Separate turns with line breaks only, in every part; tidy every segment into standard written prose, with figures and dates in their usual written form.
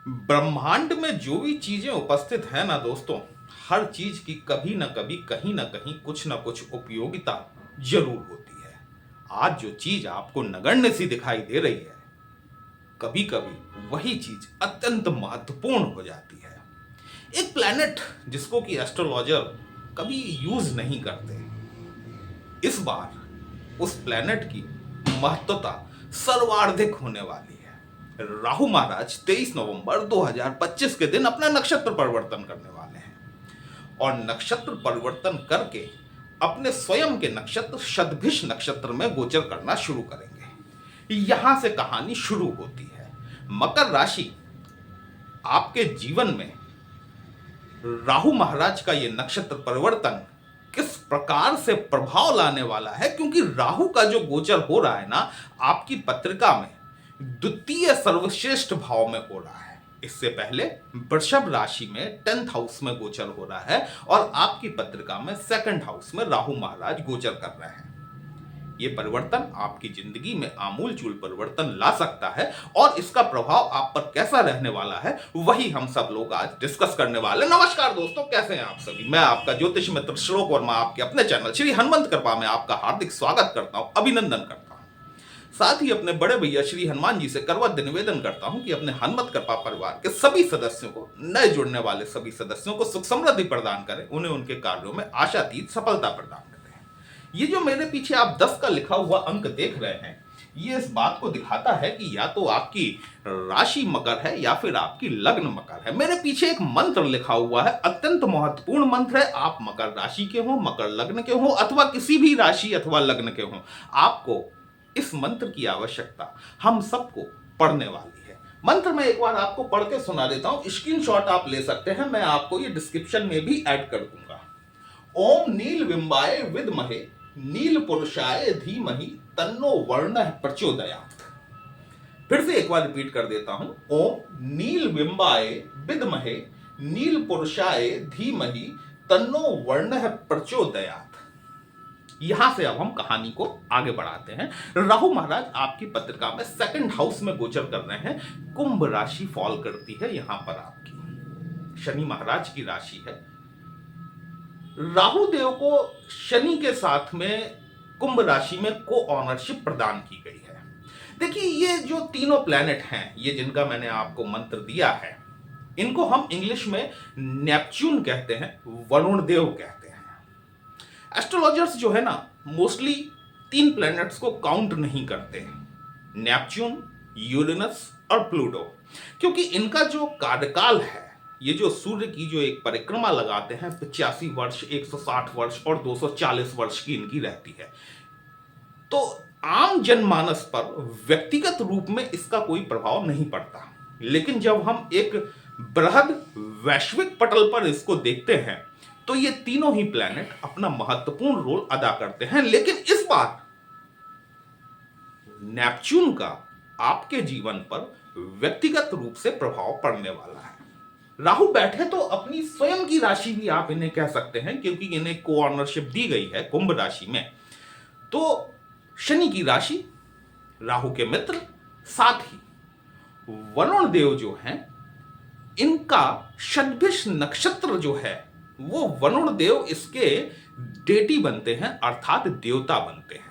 ब्रह्मांड में जो भी चीजें उपस्थित हैं ना दोस्तों, हर चीज की कभी ना कभी कहीं ना कहीं कुछ ना कुछ उपयोगिता जरूर होती है। आज जो चीज आपको नगण्य सी दिखाई दे रही है, कभी कभी वही चीज अत्यंत महत्वपूर्ण हो जाती है। एक प्लैनेट जिसको कि एस्ट्रोलॉजर कभी यूज नहीं करते, इस बार उस प्लैनेट की महत्वता सर्वाधिक होने वाली है। राहु महाराज 23 नवंबर 2025 के दिन अपना नक्षत्र परिवर्तन करने वाले हैं और नक्षत्र परिवर्तन करके अपने स्वयं के नक्षत्र शतभिष नक्षत्र में गोचर करना शुरू करेंगे। यहां से कहानी शुरू होती है। मकर राशि आपके जीवन में राहु महाराज का यह नक्षत्र परिवर्तन किस प्रकार से प्रभाव लाने वाला है, क्योंकि राहु का जो गोचर हो रहा है ना, आपकी पत्रिका में द्वितीय सर्वश्रेष्ठ भाव में हो रहा है। इससे पहले वृषभ राशि में 10th हाउस में गोचर हो रहा है और आपकी पत्रिका में 2nd हाउस में राहु महाराज गोचर कर रहे हैं। ये परिवर्तन आपकी जिंदगी में आमूलचूल परिवर्तन ला सकता है और इसका प्रभाव आप पर कैसा रहने वाला है, वही हम सब लोग आज डिस्कस करने वाले। नमस्कार दोस्तों, कैसे हैं आप सभी। मैं आपका ज्योतिष मित्र श्लोक वर्मा आपके अपने चैनल श्री हनुमंत कृपा में आपका हार्दिक स्वागत करता हूं, अभिनंदन करता हूं। साथ ही अपने बड़े भैया श्री हनुमान जी से करवत निवेदन करता हूं कि अपने हनुमत कृपा परिवार के सभी सदस्यों को, नए जुड़ने वाले सभी सदस्यों को सुख समृद्धि प्रदान करें, उन्हें उनके कार्यों में आशातीत सफलता प्रदान करें। ये जो मेरे पीछे आप 10 का लिखा हुआ अंक देख रहे हैं, ये इस बात को दिखाता है कि या तो आपकी राशि मकर है या फिर आपकी लग्न मकर है। मेरे पीछे एक मंत्र लिखा हुआ है, अत्यंत महत्वपूर्ण मंत्र है। आप मकर राशि के हो, मकर लग्न के हो अथवा किसी भी राशि अथवा लग्न के हो, आपको इस मंत्र की आवश्यकता हम सबको पढ़ने वाली है। मंत्र में एक बार आपको पढ़ के सुना देता हूं, स्क्रीनशॉट आप ले सकते हैं, मैं आपको ये डिस्क्रिप्शन में भी ऐड कर दूंगा। ओम नील बिंबाय विद्महे नील पुरुषाय धीमहि तन्नो वर्णः प्रचोदयात्। फिर से एक बार रिपीट कर देता हूं, ओम नील बिंबाय विद्महे नील पुरुषाय धीमहि तन्नो वर्णः प्रचोदयात्। यहां से अब हम कहानी को आगे बढ़ाते हैं। राहु महाराज आपकी पत्रिका में 2nd हाउस में गोचर कर रहे हैं। कुंभ राशि फॉल करती है यहां पर आपकी, शनि महाराज की राशि है। राहु देव को शनि के साथ में कुंभ राशि में को ऑनरशिप प्रदान की गई है। देखिए, ये जो तीनों प्लैनेट हैं, ये जिनका मैंने आपको मंत्र दिया है, इनको हम इंग्लिश में नेपच्यून कहते हैं, वरुण देव कहते हैं। एस्ट्रोलॉजर्स जो है ना, मोस्टली 3 प्लैनेट्स को काउंट नहीं करते, नेपच्यून, यूरेनस और प्लूटो, क्योंकि इनका जो कार्यकाल है, ये जो सूर्य की जो एक परिक्रमा लगाते हैं, 85 वर्ष, 160 वर्ष और 240 वर्ष की इनकी रहती है। तो आम जनमानस पर व्यक्तिगत रूप में इसका कोई प्रभाव नहीं पड़ता, लेकिन जब हम एक बृहद वैश्विक पटल पर इसको देखते हैं तो ये तीनों ही प्लैनेट अपना महत्वपूर्ण रोल अदा करते हैं। लेकिन इस बार नेपच्यून का आपके जीवन पर व्यक्तिगत रूप से प्रभाव पड़ने वाला है। राहु बैठे तो अपनी स्वयं की राशि भी आप इन्हें कह सकते हैं, क्योंकि इन्हें को ऑनरशिप दी गई है कुंभ राशि में। तो शनि की राशि, राहु के मित्र, साथ ही वरुण देव जो हैं, इनका शतभिष नक्षत्र जो है, वो वरुण देव इसके डेटी बनते हैं, अर्थात देवता बनते हैं।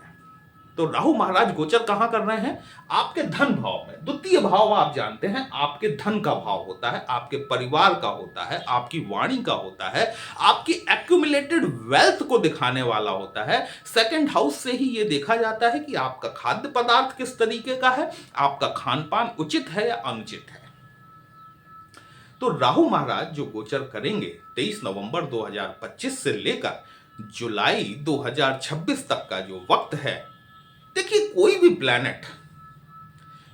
तो राहु महाराज गोचर कहां कर रहे हैं? आपके धन भाव में। द्वितीय भाव आप जानते हैं, आपके धन का भाव होता है, आपके परिवार का होता है, आपकी वाणी का होता है, आपकी एक्यूमुलेटेड वेल्थ को दिखाने वाला होता है। 2nd हाउस से ही यह देखा जाता है कि आपका खाद्य पदार्थ किस तरीके का है, आपका खान पान उचित है या अनुचित है। तो राहु महाराज जो गोचर करेंगे 23 नवंबर 2025 से लेकर जुलाई 2026 तक का जो वक्त है, देखिए, कोई भी प्लैनेट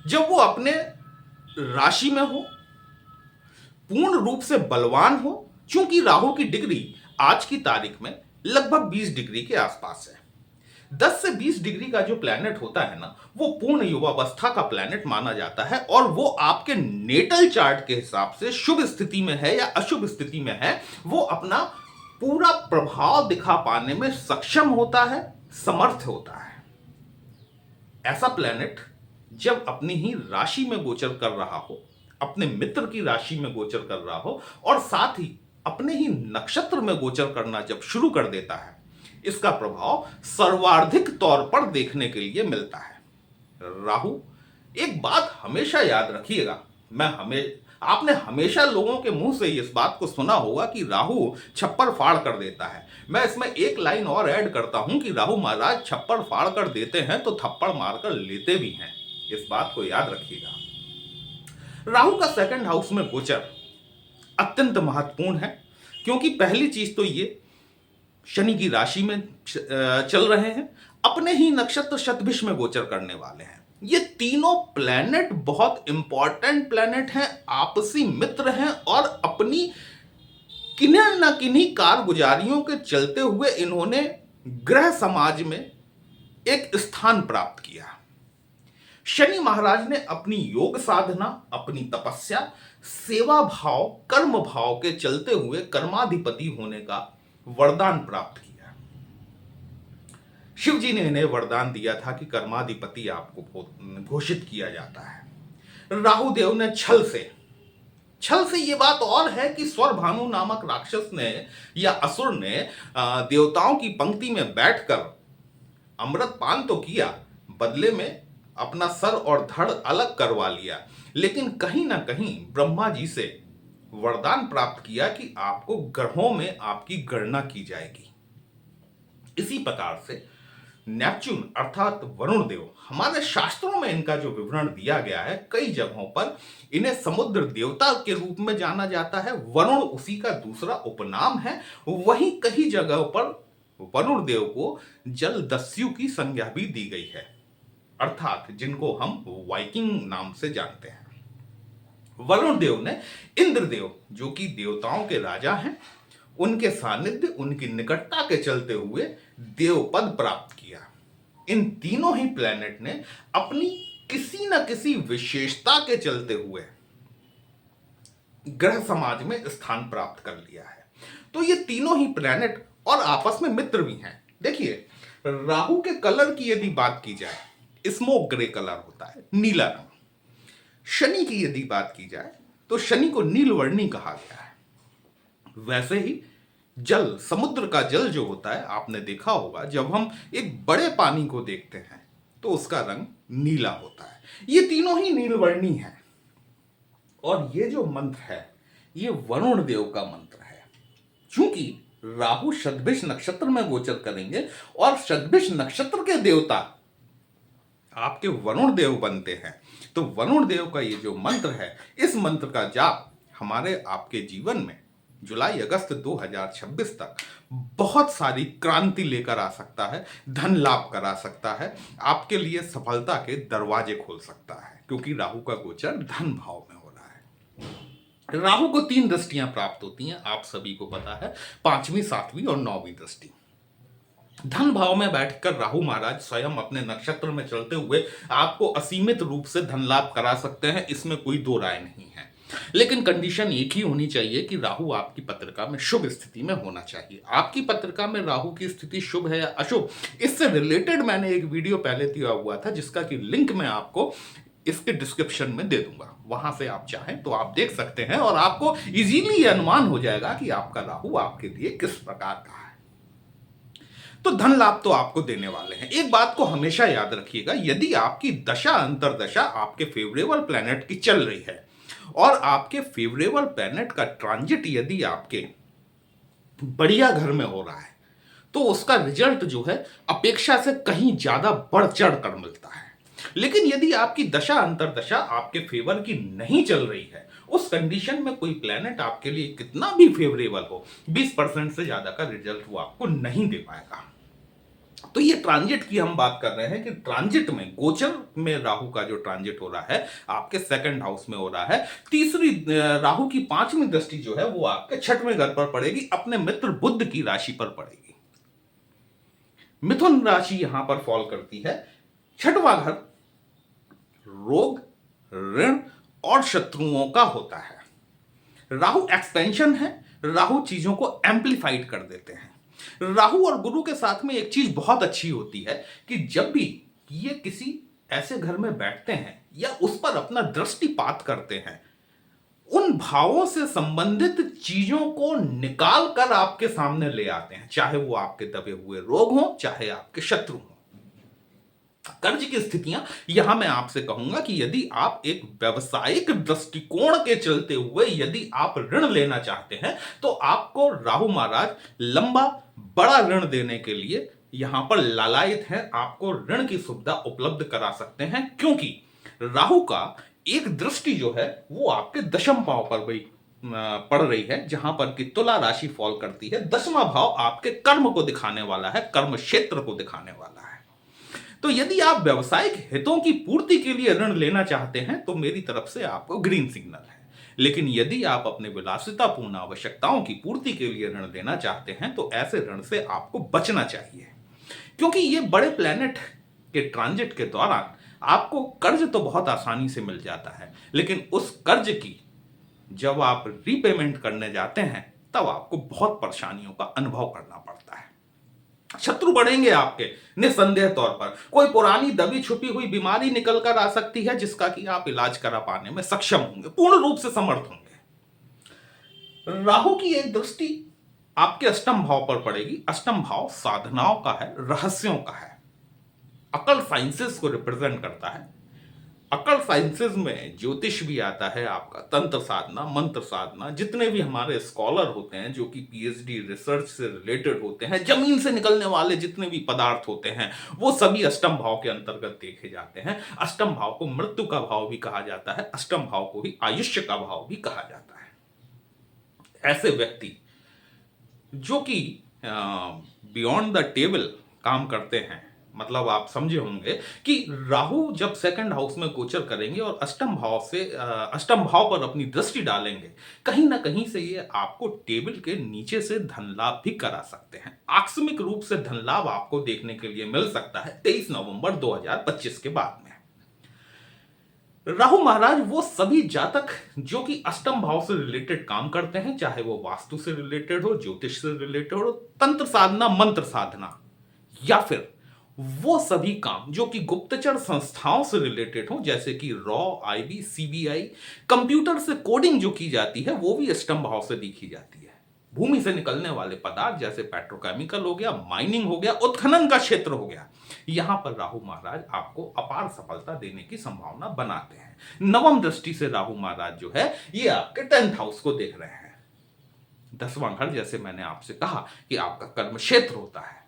जब वो अपने राशि में हो, पूर्ण रूप से बलवान हो, चूंकि राहु की डिग्री आज की तारीख में लगभग 20 डिग्री के आसपास है। 10 से 20 डिग्री का जो प्लैनेट होता है ना, वो पूर्ण युवावस्था का प्लैनेट माना जाता है और वो आपके नेटल चार्ट के हिसाब से शुभ स्थिति में है या अशुभ स्थिति में है, वो अपना पूरा प्रभाव दिखा पाने में सक्षम होता है, समर्थ होता है। ऐसा प्लैनेट जब अपनी ही राशि में गोचर कर रहा हो, अपने मित्र की राशि में गोचर कर रहा हो और साथ ही अपने ही नक्षत्र में गोचर करना जब शुरू कर देता है, इसका प्रभाव सर्वाधिक तौर पर देखने के लिए मिलता है। राहु, एक बात हमेशा याद रखिएगा, मैं हमें आपने हमेशा लोगों के मुंह से इस बात को सुना होगा कि राहु छप्पर फाड़ कर देता है। मैं इसमें एक लाइन और ऐड करता हूं कि राहु महाराज छप्पर फाड़ कर देते हैं तो थप्पड़ मारकर लेते भी हैं। इस बात को याद रखिएगा। राहु का सेकंड हाउस में गोचर अत्यंत महत्वपूर्ण है, क्योंकि पहली चीज तो ये शनि की राशि में चल रहे हैं, अपने ही नक्षत्र शतभिष में गोचर करने वाले हैं। ये तीनों प्लैनेट बहुत इंपॉर्टेंट प्लैनेट हैं, आपसी मित्र हैं और अपनी किन्हीं न किन्हीं कारगुजारियों के चलते हुए इन्होंने ग्रह समाज में एक स्थान प्राप्त किया। शनि महाराज ने अपनी योग साधना, अपनी तपस्या, सेवा भाव, कर्म भाव के चलते हुए कर्माधिपति होने का वरदान प्राप्त किया। शिव जी ने इन्हें वरदान दिया था कि कर्माधिपति आपको घोषित किया जाता है। राहु देव ने छल से ये बात और है कि स्वर भानु नामक राक्षस ने या असुर ने देवताओं की पंक्ति में बैठकर अमृत पान तो किया, बदले में अपना सर और धड़ अलग करवा लिया, लेकिन कहीं ना कहीं ब्रह्मा जी से वरदान प्राप्त किया कि आपको ग्रहों में आपकी गणना की जाएगी। इसी प्रकार से नेपच्यून अर्थात वरुण देव, हमारे शास्त्रों में इनका जो विवरण दिया गया है, कई जगहों पर इन्हें समुद्र देवता के रूप में जाना जाता है। वरुण उसी का दूसरा उपनाम है। वहीं कई जगहों पर वरुण देव को जलदस्यु की संज्ञा भी दी गई है, अर्थात जिनको हम वाइकिंग नाम से जानते हैं। वरुण देव ने इंद्रदेव, जो कि देवताओं के राजा हैं, उनके सानिध्य, उनकी निकटता के चलते हुए देव पद प्राप्त किया। इन तीनों ही प्लैनेट ने अपनी किसी न किसी विशेषता के चलते हुए ग्रह समाज में स्थान प्राप्त कर लिया है। तो ये तीनों ही प्लैनेट और आपस में मित्र भी हैं। देखिए, राहु के कलर की यदि बात की जाए, स्मोक ग्रे कलर होता है, नीला रंग। शनि की यदि बात की जाए तो शनि को नीलवर्णी कहा गया है। वैसे ही जल, समुद्र का जल जो होता है, आपने देखा होगा जब हम एक बड़े पानी को देखते हैं तो उसका रंग नीला होता है। ये तीनों ही नीलवर्णी हैं। और ये जो मंत्र है, ये वरुण देव का मंत्र है। चूंकि राहु शतभिष नक्षत्र में गोचर करेंगे और शतभिष नक्षत्र के देवता आपके वरुण देव बनते हैं, तो वरुण देव का ये जो मंत्र है, इस मंत्र का जाप हमारे आपके जीवन में जुलाई अगस्त 2026 तक बहुत सारी क्रांति लेकर आ सकता है, धन लाभ करा सकता है, आपके लिए सफलता के दरवाजे खोल सकता है, क्योंकि राहु का गोचर धन भाव में हो रहा है। राहु को 3 दृष्टियां प्राप्त होती हैं, आप सभी को पता है, 5वीं, 7वीं और 9वीं दृष्टि। धन भाव में बैठकर राहु महाराज स्वयं अपने नक्षत्र में चलते हुए आपको असीमित रूप से धन लाभ करा सकते हैं, इसमें कोई दो राय नहीं है। लेकिन कंडीशन एक ही होनी चाहिए कि राहु आपकी पत्रिका में शुभ स्थिति में होना चाहिए। आपकी पत्रिका में राहु की स्थिति शुभ है या अशुभ, इससे रिलेटेड मैंने एक वीडियो पहले दिया हुआ था, जिसका कि लिंक मैं आपको इसके डिस्क्रिप्शन में दे दूंगा। वहां से आप चाहें तो आप देख सकते हैं और आपको इजीली यह अनुमान हो जाएगा कि आपका राहु आपके लिए किस प्रकार का है। तो धन लाभ तो आपको देने वाले हैं। एक बात को हमेशा याद रखिएगा, यदि आपकी दशा अंतरदशा आपके फेवरेबल प्लैनेट की चल रही है और आपके फेवरेबल प्लैनेट का ट्रांजिट यदि आपके बढ़िया घर में हो रहा है, तो उसका रिजल्ट जो है अपेक्षा से कहीं ज्यादा बढ़ चढ़ कर मिलता है। लेकिन यदि आपकी दशा अंतरदशा आपके फेवर की नहीं चल रही है, उस कंडीशन में कोई प्लैनेट आपके लिए कितना भी फेवरेबल हो, 20% से ज्यादा का रिजल्ट वो आपको नहीं दे पाएगा। तो ये ट्रांजिट की हम बात कर रहे हैं कि ट्रांजिट में, गोचर में राहु का जो ट्रांजिट हो रहा है आपके सेकंड हाउस में हो रहा है। तीसरी, राहु की 5वीं दृष्टि जो है वो आपके 6वें घर पर पड़ेगी, अपने मित्र बुध की राशि पर पड़ेगी। मिथुन राशि यहां पर फॉल करती है। 6वां घर रोग, ऋण और शत्रुओं का होता है। राहु एक्सपेंशन है, राहु चीजों को एम्पलीफाइड कर देते हैं। राहु और गुरु के साथ में एक चीज बहुत अच्छी होती है कि जब भी ये किसी ऐसे घर में बैठते हैं या उस पर अपना दृष्टिपात करते हैं, उन भावों से संबंधित चीजों को निकाल कर आपके सामने ले आते हैं, चाहे वो आपके दबे हुए रोग हों, चाहे आपके शत्रु हों। कर्ज की स्थितियां, यहां मैं आपसे कहूंगा कि यदि आप एक व्यवसायिक दृष्टिकोण के चलते हुए यदि आप ऋण लेना चाहते हैं, तो आपको राहु महाराज लंबा बड़ा ऋण देने के लिए यहां पर लालायित हैं, आपको ऋण की सुविधा उपलब्ध करा सकते हैं, क्योंकि राहु का एक दृष्टि जो है वो आपके दशम भाव पर भी पड़ रही है, जहां पर कि तुला राशि फॉल करती है। दसवां भाव आपके कर्म को दिखाने वाला है, कर्म क्षेत्र को दिखाने वाला है। तो यदि आप व्यवसायिक हितों की पूर्ति के लिए ऋण लेना चाहते हैं तो मेरी तरफ से आपको ग्रीन सिग्नल है। लेकिन यदि आप अपने विलासितापूर्ण आवश्यकताओं की पूर्ति के लिए ऋण लेना चाहते हैं तो ऐसे ऋण से आपको बचना चाहिए, क्योंकि ये बड़े प्लैनेट के ट्रांजिट के दौरान आपको कर्ज तो बहुत आसानी से मिल जाता है, लेकिन उस कर्ज की जब आप रीपेमेंट करने जाते हैं तब आपको बहुत परेशानियों का अनुभव करना पड़ता है। शत्रु बढ़ेंगे आपके, निसंदेह तौर पर कोई पुरानी दबी छुपी हुई बीमारी निकल कर आ सकती है, जिसका कि आप इलाज करा पाने में सक्षम होंगे, पूर्ण रूप से समर्थ होंगे। राहु की एक दृष्टि आपके अष्टम भाव पर पड़ेगी। अष्टम भाव साधनाओं का है, रहस्यों का है, अकल साइंसेस को रिप्रेजेंट करता है। अकल साइंसेस में ज्योतिष भी आता है, आपका तंत्र साधना, मंत्र साधना, जितने भी हमारे स्कॉलर होते हैं जो कि पीएचडी रिसर्च से रिलेटेड होते हैं, जमीन से निकलने वाले जितने भी पदार्थ होते हैं वो सभी अष्टम भाव के अंतर्गत देखे जाते हैं। अष्टम भाव को मृत्यु का भाव भी कहा जाता है, अष्टम भाव को ही आयुष्य का भाव भी कहा जाता है। ऐसे व्यक्ति जो कि बियॉन्ड द टेबल काम करते हैं, मतलब आप समझे होंगे कि राहु जब सेकंड हाउस में गोचर करेंगे और अष्टम भाव पर अपनी दृष्टि डालेंगे, कहीं ना कहीं से ये आपको टेबल के नीचे से धन लाभ भी करा सकते हैं। आकस्मिक रूप से धन लाभ आपको देखने के लिए मिल सकता है 23 नवंबर 2025 के बाद में। राहु महाराज वो सभी जातक जो कि अष्टम भाव से रिलेटेड काम करते हैं, चाहे वो वास्तु से रिलेटेड हो, ज्योतिष से रिलेटेड हो, तंत्र साधना, मंत्र साधना, या फिर वो सभी काम जो कि गुप्तचर संस्थाओं से रिलेटेड हो, जैसे कि रॉ, आईबी, सीबीआई, कंप्यूटर से कोडिंग जो की जाती है वो भी अष्टम भाव से देखी जाती है। भूमि से निकलने वाले पदार्थ जैसे पेट्रोकेमिकल हो गया, माइनिंग हो गया, उत्खनन का क्षेत्र हो गया, यहां पर राहु महाराज आपको अपार सफलता देने की संभावना बनाते हैं। नवम दृष्टि से राहु महाराज जो है ये आपके 10th हाउस को देख रहे हैं। 10वां घर, जैसे मैंने आपसे कहा कि आपका कर्म क्षेत्र होता है,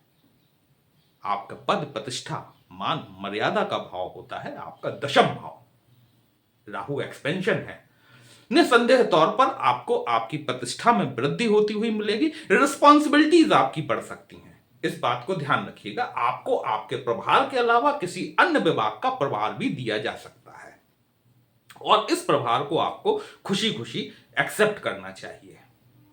आपका पद प्रतिष्ठा मान मर्यादा का भाव होता है, आपका दशम भाव। राहु एक्सपेंशन है, निसंदेह तौर पर आपको आपकी प्रतिष्ठा में वृद्धि होती हुई मिलेगी, रिस्पॉन्सिबिलिटीज आपकी बढ़ सकती हैं। इस बात को ध्यान रखिएगा, आपको आपके प्रभार के अलावा किसी अन्य विभाग का प्रभार भी दिया जा सकता है और इस प्रभार को आपको खुशी खुशी एक्सेप्ट करना चाहिए,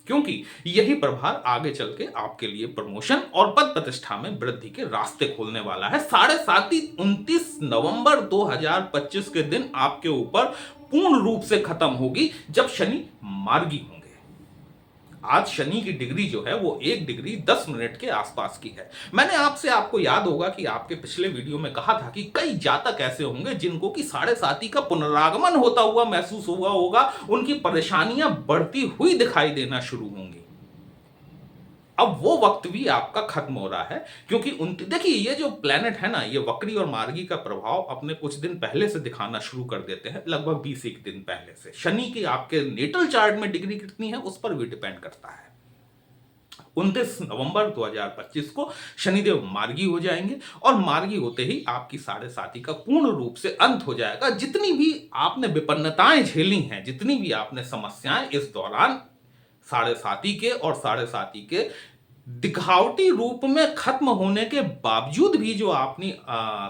क्योंकि यही प्रभार आगे चल के आपके लिए प्रमोशन और पद प्रतिष्ठा में वृद्धि के रास्ते खोलने वाला है। 7.5 29 नवंबर 2025 के दिन आपके ऊपर पूर्ण रूप से खत्म होगी, जब शनि मार्गी होंगे। आज शनि की डिग्री जो है वो 1 डिग्री 10 मिनट के आसपास की है। मैंने आपको याद होगा कि आपके पिछले वीडियो में कहा था कि कई जातक ऐसे होंगे जिनको कि 7.5 का पुनरागमन होता हुआ महसूस हुआ होगा, उनकी परेशानियां बढ़ती हुई दिखाई देना शुरू होंगी। अब वो वक्त भी आपका खत्म हो रहा है, क्योंकि देखिए ये जो प्लेनेट है ना, ये वक्री और मार्गी का प्रभाव अपने कुछ दिन पहले से दिखाना शुरू कर देते हैं, लगभग 21 दिन पहले से। शनि की आपके नेटल चार्ट में डिग्री कितनी है उस पर भी डिपेंड करता है। 29 नवंबर 2025 को शनिदेव मार्गी हो जाएंगे और मार्गी होते ही आपकी 7.5 का पूर्ण रूप से अंत हो जाएगा। जितनी भी आपने विपन्नताएं झेली हैं, जितनी भी आपने समस्याएं इस दौरान 7.5 के और 7.5 के दिखावटी रूप में खत्म होने के बावजूद भी जो अपनी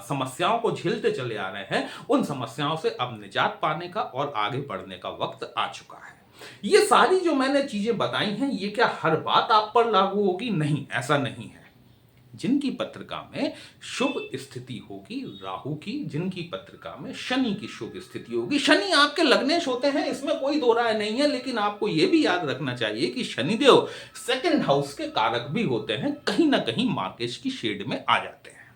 समस्याओं को झेलते चले आ रहे हैं, उन समस्याओं से अब निजात पाने का और आगे बढ़ने का वक्त आ चुका है। ये सारी जो मैंने चीजें बताई हैं, ये क्या हर बात आप पर लागू होगी? नहीं, ऐसा नहीं है। जिनकी पत्रिका में शुभ स्थिति होगी राहु की, जिनकी पत्रिका में शनि की शुभ स्थिति होगी, शनि आपके लग्नेश होते हैं, इसमें कोई दो राय नहीं है। लेकिन आपको यह भी याद रखना चाहिए कि शनिदेव सेकंड हाउस के कारक भी होते हैं, कहीं ना कहीं मार्केश की शेड में आ जाते हैं।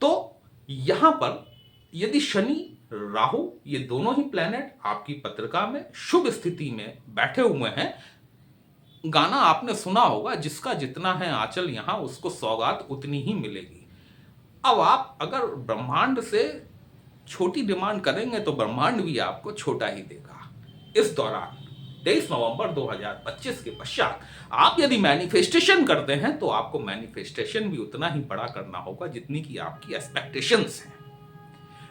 तो यहां पर यदि शनि राहु, ये दोनों ही प्लैनेट आपकी पत्रिका में शुभ स्थिति में बैठे हुए हैं। गाना आपने सुना होगा, जिसका जितना है आंचल यहां उसको सौगात उतनी ही मिलेगी। अब आप अगर ब्रह्मांड से छोटी डिमांड करेंगे तो ब्रह्मांड भी आपको छोटा ही देगा। इस दौरान 23 नवंबर 2025 के पश्चात आप यदि मैनिफेस्टेशन करते हैं तो आपको मैनिफेस्टेशन भी उतना ही बड़ा करना होगा जितनी की आपकी एक्सपेक्टेशंस हैं।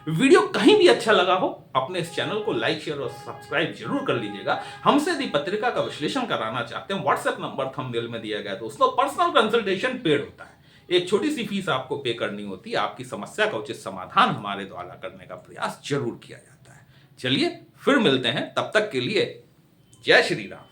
वीडियो कहीं भी अच्छा लगा हो, अपने इस चैनल को लाइक, शेयर और सब्सक्राइब जरूर कर लीजिएगा। हमसे यदि पत्रिका का विश्लेषण कराना चाहते हैं, व्हाट्सएप नंबर थंबनेल में दिया गया दोस्तों। पर्सनल कंसल्टेशन पेड होता है, एक छोटी सी फीस आपको पे करनी होती है। आपकी समस्या का उचित समाधान हमारे द्वारा करने का प्रयास जरूर किया जाता है। चलिए फिर मिलते हैं, तब तक के लिए जय श्री राम।